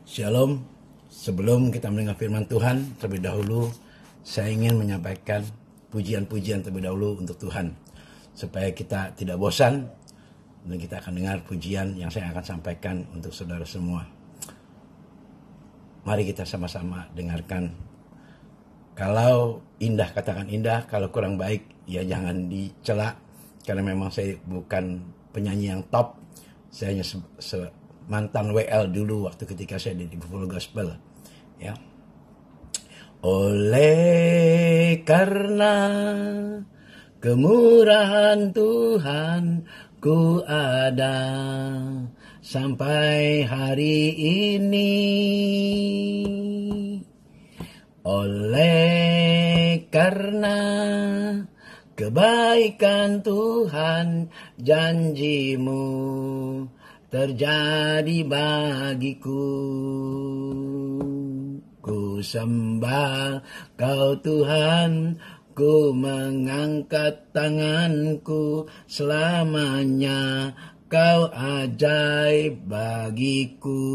Shalom, sebelum kita mendengar firman Tuhan, terlebih dahulu saya ingin menyampaikan pujian-pujian terlebih dahulu untuk Tuhan. Supaya kita tidak bosan dan kita akan dengar pujian yang saya akan sampaikan untuk saudara semua. Mari kita sama-sama dengarkan. Kalau indah katakan indah, kalau kurang baik ya jangan dicela. Karena memang saya bukan penyanyi yang top, saya hanya mantan WL dulu waktu ketika saya di Buffalo Gospel, ya. Oleh karena kemurahan Tuhan ku ada sampai hari ini. Oleh karena kebaikan Tuhan, janjimu terjadi bagiku. Ku sembah Kau Tuhan, ku mengangkat tanganku, selamanya Kau ajaib bagiku.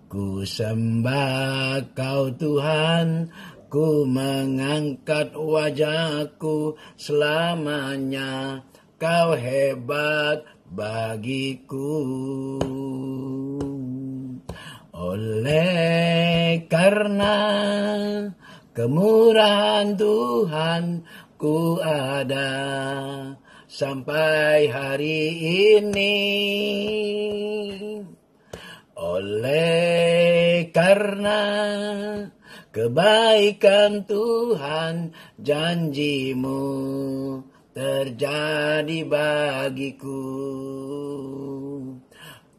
Ku sembah Kau Tuhan, ku mengangkat wajahku, selamanya Kau hebat bagiku. Oleh karena kemurahan Tuhan ku ada sampai hari ini. Oleh karena kebaikan Tuhan, janjimu terjadi bagiku.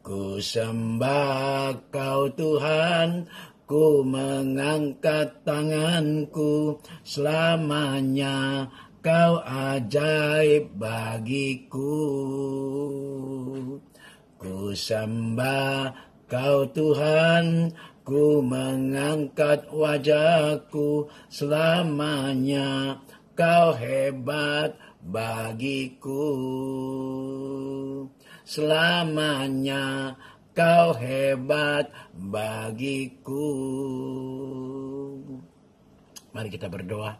Ku sembah Kau Tuhan, ku mengangkat tanganku, selamanya Kau ajaib bagiku. Ku sembah Kau Tuhan, ku mengangkat wajahku, selamanya Kau hebat bagiku. Selamanya Kau hebat bagiku. Mari kita berdoa.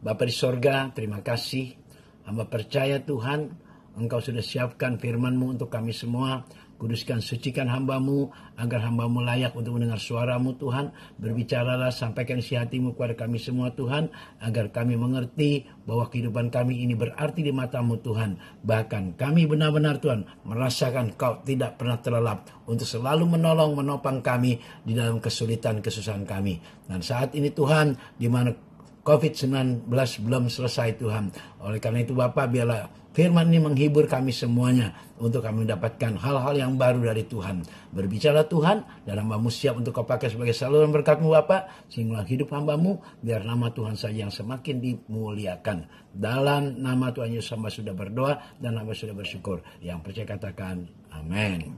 Bapa di sorga, terima kasih. Hamba percaya Tuhan, Engkau sudah siapkan firman-Mu untuk kami semua. Kuduskan, sucikan hamba-Mu, agar hamba-Mu layak untuk mendengar suara-Mu Tuhan. Berbicaralah, sampaikan isi hati-Mu kepada kami semua Tuhan, agar kami mengerti bahwa kehidupan kami ini berarti di mata-Mu Tuhan. Bahkan kami benar-benar Tuhan merasakan Kau tidak pernah terlelap untuk selalu menolong, menopang kami di dalam kesulitan, kesusahan kami. Dan saat ini Tuhan, di mana COVID-19 belum selesai Tuhan. Oleh karena itu Bapa, biarlah firman ini menghibur kami semuanya untuk kami mendapatkan hal-hal yang baru dari Tuhan. Berbicara Tuhan, dan hamba-Mu siap untuk Kau pakai sebagai saluran berkat-Mu Bapa, sehingga hidup hamba-Mu biar nama Tuhan saja yang semakin dimuliakan. Dalam nama Tuhan Yesus hamba sudah berdoa dan hamba sudah bersyukur. Yang percaya katakan amin.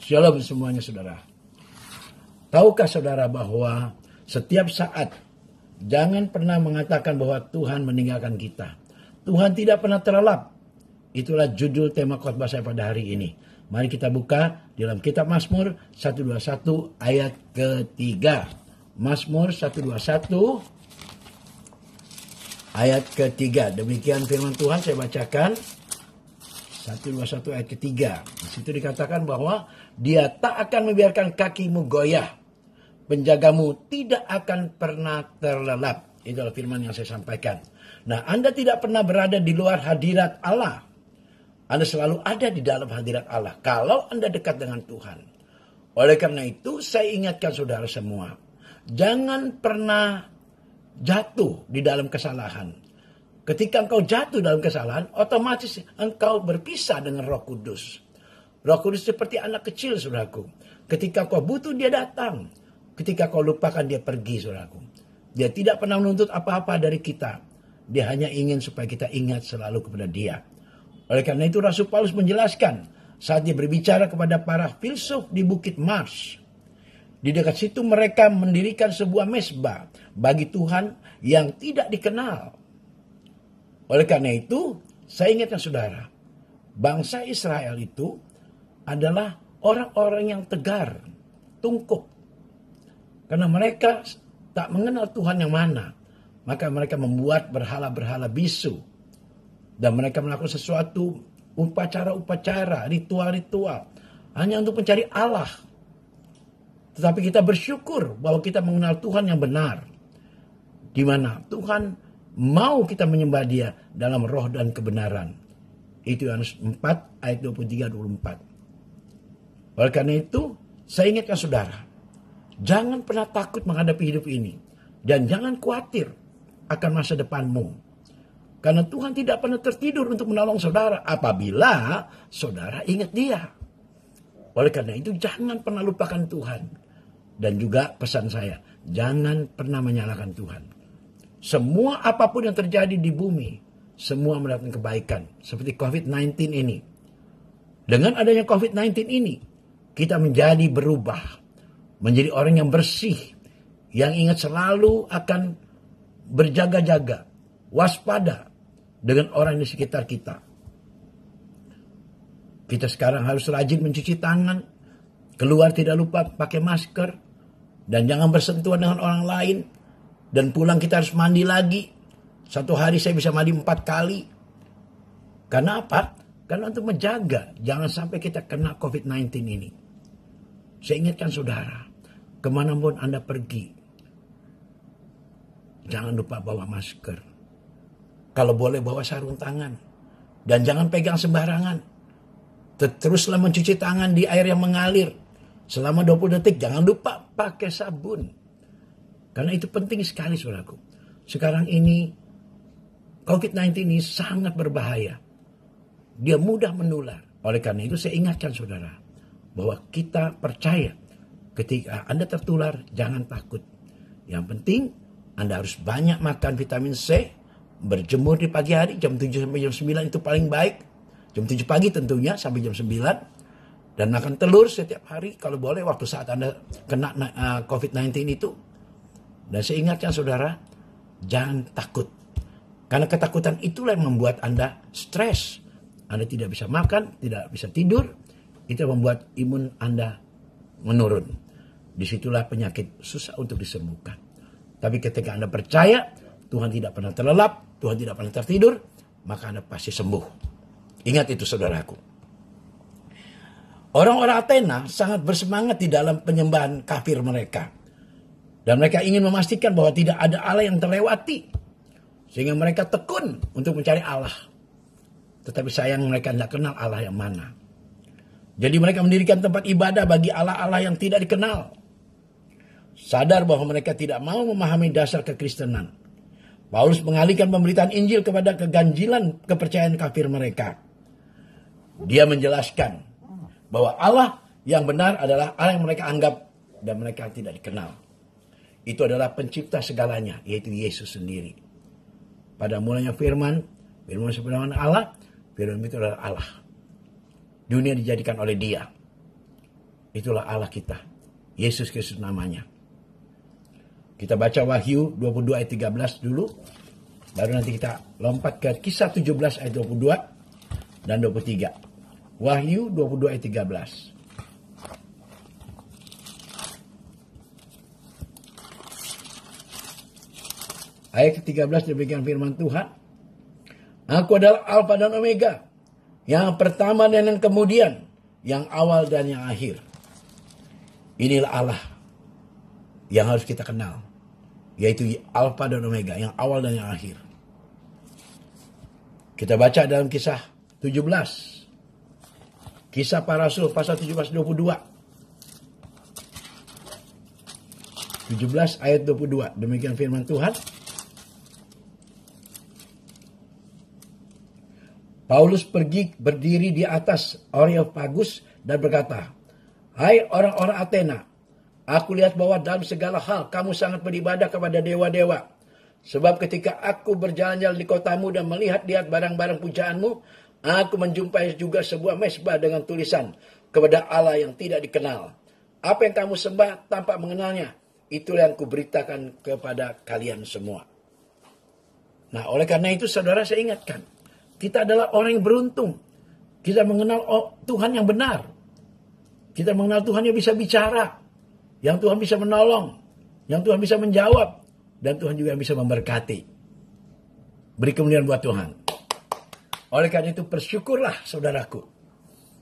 Shalom semuanya saudara. Tahukah saudara bahwa setiap saat jangan pernah mengatakan bahwa Tuhan meninggalkan kita. Tuhan tidak pernah terlelap. Itulah judul tema khotbah saya pada hari ini. Mari kita buka dalam kitab Mazmur 121 ayat ketiga. Mazmur 121 ayat ketiga. Demikian firman Tuhan, saya bacakan. 121 ayat ketiga. Di situ dikatakan bahwa Dia tak akan membiarkan kakimu goyah. Penjagamu tidak akan pernah terlelap. Itulah firman yang saya sampaikan. Nah, Anda tidak pernah berada di luar hadirat Allah. Anda selalu ada di dalam hadirat Allah kalau Anda dekat dengan Tuhan. Oleh karena itu, saya ingatkan saudara semua, jangan pernah jatuh di dalam kesalahan. Ketika engkau jatuh dalam kesalahan, otomatis engkau berpisah dengan Roh Kudus. Roh Kudus seperti anak kecil, saudaraku. Ketika kau butuh, Dia datang. Ketika kau lupakan, Dia pergi, saudaraku. Dia tidak pernah menuntut apa-apa dari kita. Dia hanya ingin supaya kita ingat selalu kepada Dia. Oleh karena itu Rasul Paulus menjelaskan saat dia berbicara kepada para filsuf di Bukit Mars. Di dekat situ mereka mendirikan sebuah mezbah bagi Tuhan yang tidak dikenal. Oleh karena itu, saya ingatkan saudara, bangsa Israel itu adalah orang-orang yang tegar, tungkuk. Karena mereka tak mengenal Tuhan yang mana. Maka mereka membuat berhala-berhala bisu. Dan mereka melakukan sesuatu upacara-upacara, ritual-ritual. Hanya untuk mencari Allah. Tetapi kita bersyukur bahwa kita mengenal Tuhan yang benar. Di mana Tuhan mau kita menyembah Dia dalam roh dan kebenaran. Itu Yohanes 4 ayat 23-24. Oleh karena itu, saya ingatkan saudara, jangan pernah takut menghadapi hidup ini. Dan jangan khawatir akan masa depanmu. Karena Tuhan tidak pernah tertidur untuk menolong saudara apabila saudara ingat Dia. Oleh karena itu jangan pernah lupakan Tuhan. Dan juga pesan saya, jangan pernah menyalahkan Tuhan. Semua apapun yang terjadi di bumi, semua mendatangkan kebaikan. Seperti COVID-19 ini. Dengan adanya COVID-19 ini, kita menjadi berubah. Menjadi orang yang bersih. Yang ingat selalu akan berjaga-jaga. Waspada dengan orang di sekitar kita. Kita sekarang harus rajin mencuci tangan. Keluar tidak lupa pakai masker. Dan jangan bersentuhan dengan orang lain. Dan pulang kita harus mandi lagi. Satu hari saya bisa mandi 4 kali. Karena apa? Karena untuk menjaga. Jangan sampai kita kena COVID-19 ini. Saya ingatkan saudara. Kemanapun Anda pergi. Jangan lupa bawa masker. Kalau boleh bawa sarung tangan. Dan jangan pegang sembarangan. Teruslah mencuci tangan di air yang mengalir. Selama 20 detik. Jangan lupa pakai sabun. Karena itu penting sekali saudaraku. Sekarang ini COVID-19 ini sangat berbahaya. Dia mudah menular. Oleh karena itu saya ingatkan saudara. Bahwa kita percaya. Ketika Anda tertular jangan takut. Yang penting Anda harus banyak makan vitamin C. Berjemur di pagi hari jam 7 sampai jam 9 itu paling baik. Jam 7 pagi tentunya sampai jam 9. Dan makan telur setiap hari kalau boleh waktu saat Anda kena COVID-19 itu. Dan saya ingatkan saudara, jangan takut. Karena ketakutan itulah yang membuat Anda stres. Anda tidak bisa makan, tidak bisa tidur. Itu membuat imun Anda menurun. Disitulah penyakit susah untuk disembuhkan. Tapi ketika Anda percaya, Tuhan tidak pernah terlelap, Tuhan tidak pernah tertidur, maka Anda pasti sembuh. Ingat itu saudaraku. Orang-orang Athena sangat bersemangat di dalam penyembahan kafir mereka. Dan mereka ingin memastikan bahwa tidak ada Allah yang terlewati. Sehingga mereka tekun untuk mencari Allah. Tetapi sayang mereka tidak kenal Allah yang mana. Jadi mereka mendirikan tempat ibadah bagi Allah-Allah yang tidak dikenal. Sadar bahwa mereka tidak mau memahami dasar kekristenan. Paulus mengalihkan pemberitaan Injil kepada keganjilan kepercayaan kafir mereka. Dia menjelaskan bahwa Allah yang benar adalah Allah yang mereka anggap dan mereka tidak dikenal. Itu adalah pencipta segalanya, yaitu Yesus sendiri. Pada mulanya firman sebenarnya Allah, firman itu adalah Allah. Dunia dijadikan oleh Dia. Itulah Allah kita. Yesus Kristus namanya. Kita baca Wahyu 22 ayat 13 dulu. Baru nanti kita lompat ke Kisah 17 ayat 22 dan 23. Wahyu 22 ayat 13. Ayat ke-13 demikian firman Tuhan. Aku adalah Alfa dan Omega. Yang pertama dan yang kemudian. Yang awal dan yang akhir. Inilah Allah. Yang harus kita kenal. Yaitu Alfa dan Omega. Yang awal dan yang akhir. Kita baca dalam kisah 17. Kisah para Rasul pasal 17-22. 17 ayat 22. Demikian firman Tuhan. Paulus pergi berdiri di atas Areopagus dan berkata, "Hai orang-orang Athena, aku lihat bahwa dalam segala hal kamu sangat beribadah kepada dewa-dewa. Sebab ketika aku berjalan-jalan di kotamu dan melihat-lihat barang-barang pujaanmu, aku menjumpai juga sebuah mezbah dengan tulisan, kepada Allah yang tidak dikenal. Apa yang kamu sembah tanpa mengenalnya, itulah yang kuberitakan kepada kalian semua." Nah, oleh karena itu saudara saya ingatkan, kita adalah orang yang beruntung. Kita mengenal Tuhan yang benar. Kita mengenal Tuhan yang bisa bicara, yang Tuhan bisa menolong, yang Tuhan bisa menjawab, dan Tuhan juga yang bisa memberkati. Beri kemuliaan buat Tuhan. Oleh karena itu bersyukurlah saudaraku,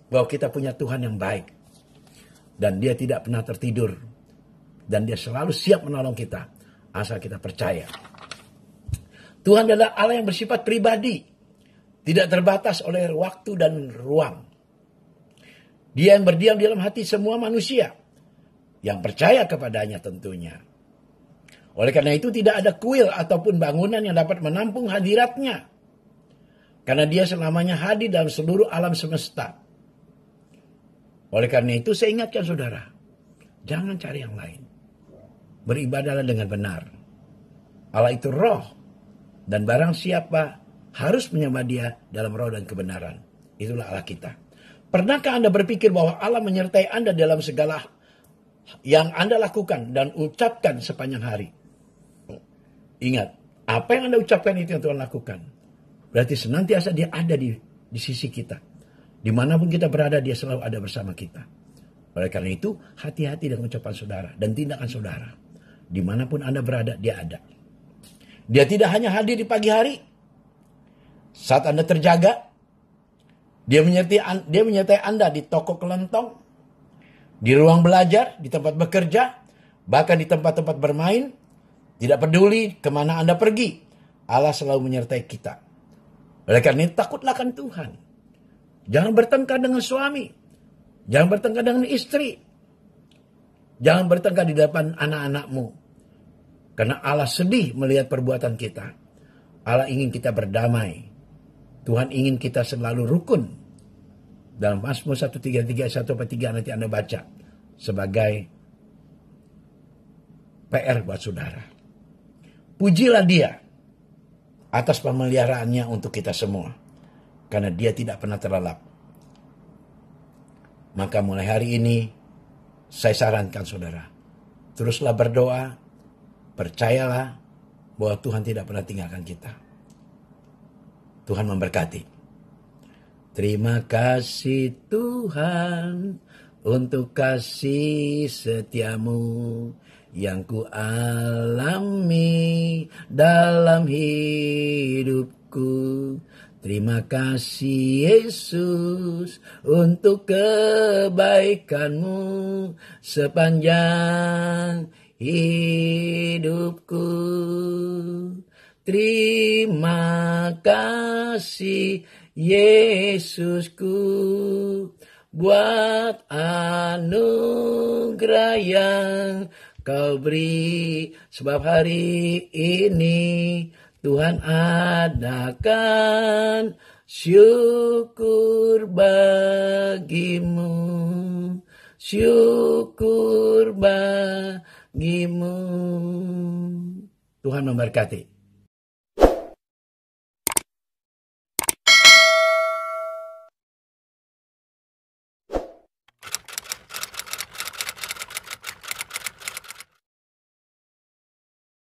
bahwa kita punya Tuhan yang baik. Dan dia tidak pernah tertidur. Dan dia selalu siap menolong kita, asal kita percaya. Tuhan adalah Allah yang bersifat pribadi, tidak terbatas oleh waktu dan ruang. Dia yang berdiam di dalam hati semua manusia yang percaya kepadanya tentunya. Oleh karena itu tidak ada kuil ataupun bangunan yang dapat menampung hadiratnya. Karena dia selamanya hadir dalam seluruh alam semesta. Oleh karena itu saya ingatkan saudara, jangan cari yang lain. Beribadahlah dengan benar. Allah itu roh. Dan barang siapa harus menyembah dia dalam roh dan kebenaran. Itulah Allah kita. Pernahkah Anda berpikir bahwa Allah menyertai Anda dalam segala yang Anda lakukan dan ucapkan sepanjang hari? Ingat, apa yang Anda ucapkan itu yang Tuhan lakukan. Berarti senantiasa dia ada di sisi kita. Dimanapun kita berada, dia selalu ada bersama kita. Oleh karena itu, hati-hati dengan ucapan saudara dan tindakan saudara. Dimanapun Anda berada, dia ada. Dia tidak hanya hadir di pagi hari. Saat Anda terjaga, dia menyertai Anda di toko kelentong, di ruang belajar, di tempat bekerja, bahkan di tempat-tempat bermain. Tidak peduli kemana Anda pergi, Allah selalu menyertai kita. Oleh karena itu takutlah akan Tuhan. Jangan bertengkar dengan suami. Jangan bertengkar dengan istri. Jangan bertengkar di depan anak-anakmu. Karena Allah sedih melihat perbuatan kita. Allah ingin kita berdamai. Tuhan ingin kita selalu rukun. Dalam Mazmur 133 1-3 nanti Anda baca. Sebagai PR buat saudara. Pujilah dia atas pemeliharaannya untuk kita semua. Karena dia tidak pernah terlelap. Maka mulai hari ini saya sarankan saudara. Teruslah berdoa. Percayalah bahwa Tuhan tidak pernah tinggalkan kita. Tuhan memberkati. Terima kasih Tuhan untuk kasih setiamu yang ku alami dalam hidupku. Terima kasih Yesus untuk kebaikanmu sepanjang hidupku. Terima kasih Yesusku buat anugerah yang kau beri. Sebab hari ini Tuhan adakan syukur bagimu. Syukur bagimu. Tuhan memberkati.